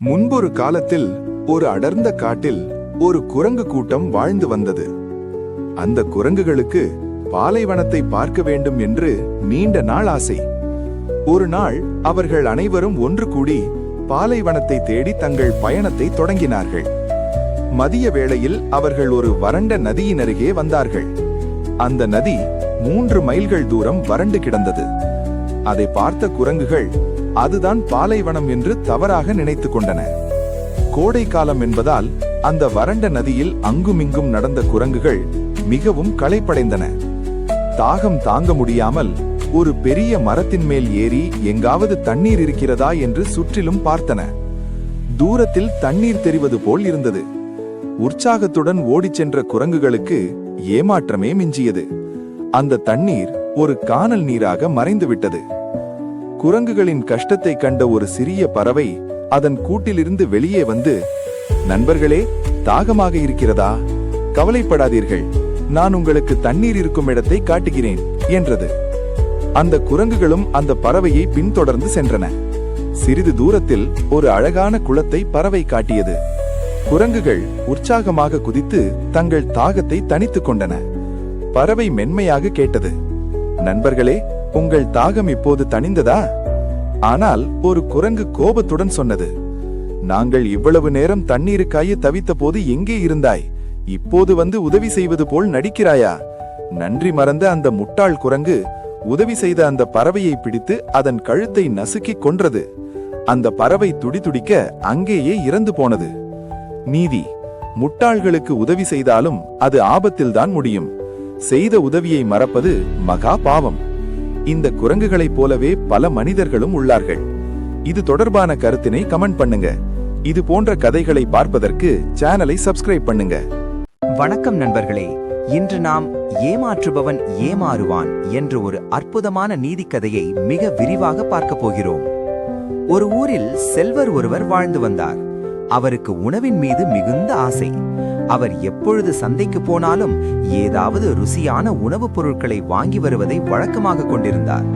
முன்பொரு காலத்தில் ஒரு அடர்ந்த காட்டில் ஒரு குரங்கு கூட்டம் வாழ்ந்து வந்தது. அந்த குரங்குகளுக்கு பாலைவனத்தை பார்க்க வேண்டும் என்று நீண்ட நாள் ஆசை. ஒரு நாள் அவர்கள் அனைவரும் ஒன்று கூடி பாலைவனத்தை தேடி தங்கள் பயணத்தை தொடங்கினார்கள். மதிய வேளையில் அவர்கள் ஒரு வறண்ட நதியின் அருகே வந்தார்கள். அந்த நதி 3 மைல்கள் தூரம் வறண்டு கிடந்தது. அதை பார்த்த குரங்குகள் அதுதான் பாலைவனம் என்று தவறாக நினைத்து கொண்டன. கோடை காலம் என்பதால் அந்த வறண்ட நதியில் அங்குமிங்கும் நடந்த குரங்குகள் மிகவும் களைப்படைந்தன. தாகம் தாங்க முடியாமல் ஒரு பெரிய மரத்தின் மேல் ஏறி எங்காவது தண்ணீர் இருக்கிறதா என்று சுற்றிலும் பார்த்தன. தூரத்தில் தண்ணீர் தெரிவது போல் இருந்தது. உற்சாகத்துடன் ஓடிச் சென்ற குரங்குகளுக்கு ஏமாற்றமே மிஞ்சியது. அந்த தண்ணீர் ஒரு கானல் நீராக மறைந்து விட்டது. குரங்குகளின் கஷ்டத்தை கண்ட ஒரு சிறிய பறவை அதன் கூட்டிலிருந்து வெளியே வந்து, நண்பர்களே, தாகமாக இருக்கிறதா? கவலைப்படாதீர்கள், நான் உங்களுக்கு தண்ணீர் இருக்கும் இடத்தை காட்டுகிறேன் என்றது. அந்த குரங்குகளும் அந்த பறவையை பின்தொடர்ந்து சென்றன. சிறிது தூரத்தில் ஒரு அழகான குளத்தை பறவை காட்டியது. குரங்குகள் உற்சாகமாக குதித்து தங்கள் தாகத்தை தணித்துக் கொண்டன. பறவை மென்மையாக கேட்டது, நண்பர்களே, உங்கள் தாகம் இப்போது தணிந்ததா? ஆனால் ஒரு குரங்கு கோபத்துடன் சொன்னது, நாங்கள் இவ்வளவு நேரம் தண்ணீருக்காய தவித்த போது எங்கே இருந்தாய்? இப்போது வந்து உதவி செய்வது போல் நடிக்கிறாயா? நன்றி மறந்த அந்த முட்டாள் குரங்கு உதவி செய்த அந்த பறவையை பிடித்து அதன் கழுத்தை நசுக்கி கொன்றது. அந்த பறவை துடிதுடிக்க அங்கேயே இறந்து போனது. நீதி: முட்டாள்களுக்கு உதவி செய்தாலும் அது ஆபத்தில்தான் முடியும். செய்த உதவியை மறப்பது மகா பாவம். இந்த குரங்குகளைப் போலவே பல மனிதர்களும் உள்ளார்கள். இது தொடர்பான கருத்தினை கமெண்ட் பண்ணுங்க. இது போன்ற கதைகளை பார்ப்பதற்கு சேனலை சப்ஸ்கிரைப் பண்ணுங்க. வணக்கம் நண்பர்களே, இன்று நாம் ஏமாற்றுபவன் ஏமாறுவான் என்ற ஒரு அற்புதமான நீதிக்கதையை மிக விரிவாக பார்க்க போகிறோம். ஒரு ஊரில் செல்வர் ஒருவர் வாழ்ந்து வந்தார். அவருக்கு உணவின் மீது மிகுந்த ஆசை. அவர் எப்பொழுது சந்தைக்கு போனாலும் ஏதாவது ருசியான உணவுப் பொருட்களை வாங்கி வருவதை வழக்கமாக கொண்டிருந்தார்.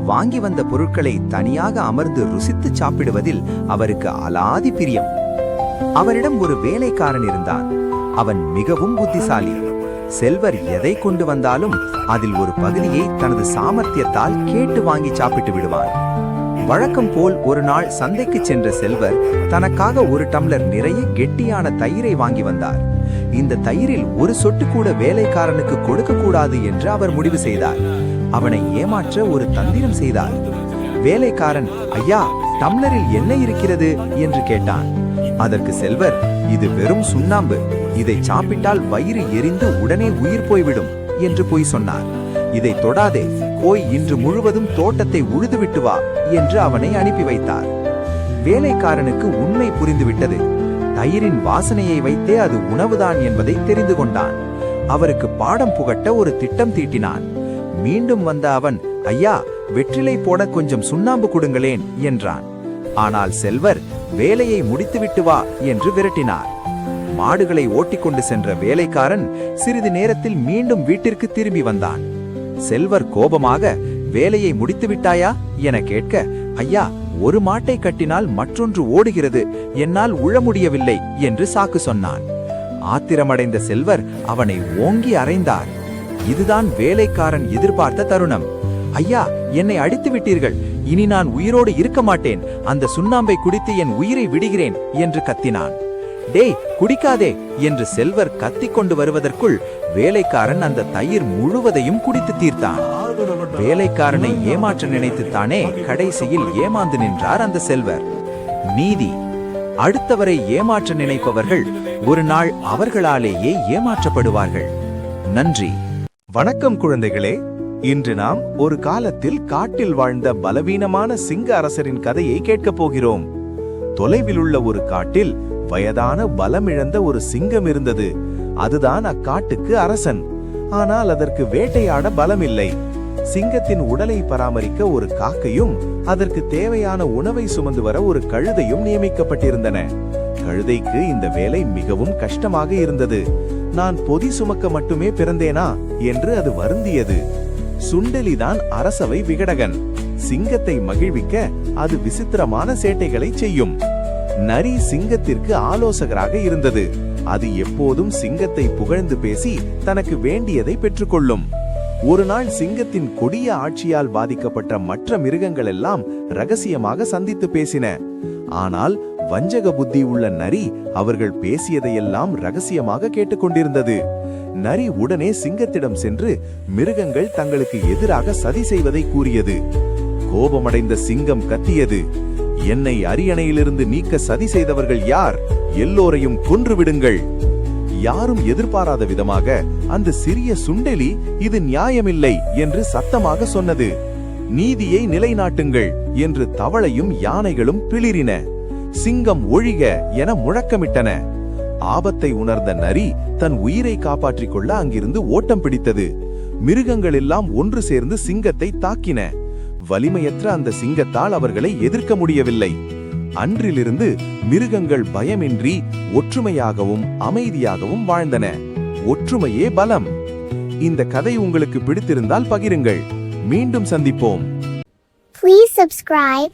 வாங்கி வந்த பொருட்களை தனியாக அமர்ந்து ருசித்து சாப்பிடுவதில் அவருக்கு அலாதி பிரியம். அவரிடம் ஒரு வேலைக்காரன் இருந்தான். அவன் மிகவும் புத்திசாலி. செல்வர் எதை கொண்டு வந்தாலும் அதில் ஒரு பகுதியை தனது சாமர்த்தியத்தால் கேட்டு வாங்கி சாப்பிட்டு விடுவான். வழக்கம் போல் ஒரு நாள் சந்தைக்கு சென்ற செல்வர் தனக்காக ஒரு டம்ளர் நிறைய கெட்டியான தயிரை வாங்கி வந்தார். இந்த தயிரில் ஒரு சொட்டு கூட வேலைக்காரனுக்கு கொடுக்க கூடாது என்று அவர் முடிவு செய்தார். அவனை ஏமாற்ற ஒரு தந்திரம் செய்தார். வேலைக்காரன், ஐயா, டம்ளரில் என்ன இருக்கிறது என்று கேட்டான். அதற்கு செல்வர், இது வெறும் சுண்ணாம்பு, இதை சாப்பிட்டால் வயிறு எரிந்து உடனே உயிர் போய்விடும் என்று பொய் சொன்னார். இதை தொடாதே, போய் இன்று முழுவதும் தோட்டத்தை உழுதுவிட்டு வா என்று அவனை அனுப்பி வைத்தார். வேலைக்காரனுக்கு உண்மை புரிந்துவிட்டது. தயிரின் வாசனையை வைத்தே அது உணவுதான் என்பதை தெரிந்து கொண்டான். அவருக்கு பாடம் புகட்ட ஒரு திட்டம் தீட்டினான். மீண்டும் வந்த அவன், ஐயா, வெற்றிலை போட கொஞ்சம் சுண்ணாம்பு கொடுங்களேன் என்றான். ஆனால் செல்வர், வேலையை முடித்துவிட்டு வா என்று விரட்டினார். மாடுகளை ஓட்டிக்கொண்டு சென்ற வேலைக்காரன் சிறிது நேரத்தில் மீண்டும் வீட்டிற்கு திரும்பி வந்தான். செல்வர் கோபமாக, வேலையை முடித்து விட்டாயா என கேட்க, ஐயா, ஒரு மாட்டை கட்டினால் மற்றொன்று ஓடுகிறது, என்னால் உழ முடியவில்லை என்று சாக்கு சொன்னான். ஆத்திரமடைந்த செல்வர் அவனை ஓங்கி அறைந்தார். இதுதான் வேலைக்காரன் எதிர்பார்த்த தருணம். ஐயா, என்னை அடித்து விட்டீர்கள், இனி நான் உயிரோடு இருக்க மாட்டேன், அந்த சுண்ணாம்பை குடித்து என் உயிரை விடுகிறேன் என்று கத்தினான். டேய், குடிக்காதே என்று செல்வர் கத்திக்கொண்டு வருவதற்குள் வேலைக்காரன் அந்த தயிர் முழுவதையும் குடித்து தீர்த்தான். வேலைக்காரனை ஏமாற்ற நினைத்துத்தானே கடைசியில் ஏமாந்து நின்றார் அந்த செல்வர். நீதி: அடுத்தவரை ஏமாற்ற நினைப்பவர்கள் ஒரு நாள் அவர்களாலேயே ஏமாற்றப்படுவார்கள். நன்றி. வணக்கம் குழந்தைகளே, இன்று நாம் ஒரு காலத்தில் காட்டில் வாழ்ந்த பலவீனமான சிங்க அரசரின் கதையை கேட்கப் போகிறோம். தொலைவில் உள்ள ஒரு காட்டில் வயதான பலமிழந்த ஒரு சிங்கம் இருந்தது. அதுதான் அக்காட்டுக்கு அரசன். ஆனால் அதற்கு வேட்டையாட பலமில்லை. சிங்கத்தின் உடலை பராமரிக்க ஒரு காக்கையும் அதற்கு தேவையான உணவை சுமந்து வர ஒரு கழுதையும் நியமிக்கப்பட்டிருந்தன. கழுதைக்கு இந்த வேலை மிகவும் கஷ்டமாக இருந்தது. நான் பொதி சுமக்க மட்டுமே பிறந்தேனா என்று அது வருந்தியது. சுண்டெலிதான் அரசவை விகடகன். சிங்கத்தை மகிழ்விக்க அது விசித்திரமான சேட்டைகளை செய்யும். நரி சிங்கத்திற்கு ஆலோசகராக இருந்தது. அது எப்போதும் சிங்கத்தை புகழ்ந்து பேசி தனக்கு வேண்டியதை பெற்றுக்கொள்ளும். ஒரு நாள் சிங்கத்தின் கொடிய ஆட்சியால் பாதிக்கப்பட்ட மற்ற மிருகங்கள் எல்லாம் ரகசியமாக சந்தித்து பேசின. ஆனால் வஞ்சக புத்தி உள்ள நரி அவர்கள் பேசியதையெல்லாம் ரகசியமாக கேட்டுக்கொண்டிருந்தது. நரி உடனே சிங்கத்திடம் சென்று மிருகங்கள் தங்களுக்கு எதிராக சதி செய்வதை கூறியது. கோபமடைந்த சிங்கம் கத்தியது, என்னை அரியணையிலிருந்து நீக்க சதி செய்தவர்கள் யார்? எல்லோரையும் கொன்றுவிடுங்கள். யாரும் எதிர்பாராத விதமாக அந்த சிறிய சுண்டெலி இது நியாயமில்லை என்று சத்தமாக சொன்னது. நீதியை நிலைநாட்டுங்கள் என்று தவளையும் யானைகளும் பிளிரின. சிங்கம் ஒழிக என முழக்கமிட்டன. ஆபத்தை உணர்ந்த நரி தன் உயிரை காப்பாற்றிக் கொள்ள அங்கிருந்து ஓட்டம் பிடித்தது. மிருகங்கள் எல்லாம் ஒன்று சேர்ந்து சிங்கத்தை தாக்கின. வலிமையற்ற அந்த சிங்கத்தால் அவர்களை எதிர்க்க முடியவில்லை. அன்றிலிருந்து மிருகங்கள் பயமின்றி ஒற்றுமையாகவும் அமைதியாகவும் வாழ்ந்தன. ஒற்றுமையே பலம். இந்த கதை உங்களுக்கு பிடித்திருந்தால் பகிருங்கள். மீண்டும் சந்திப்போம். Please subscribe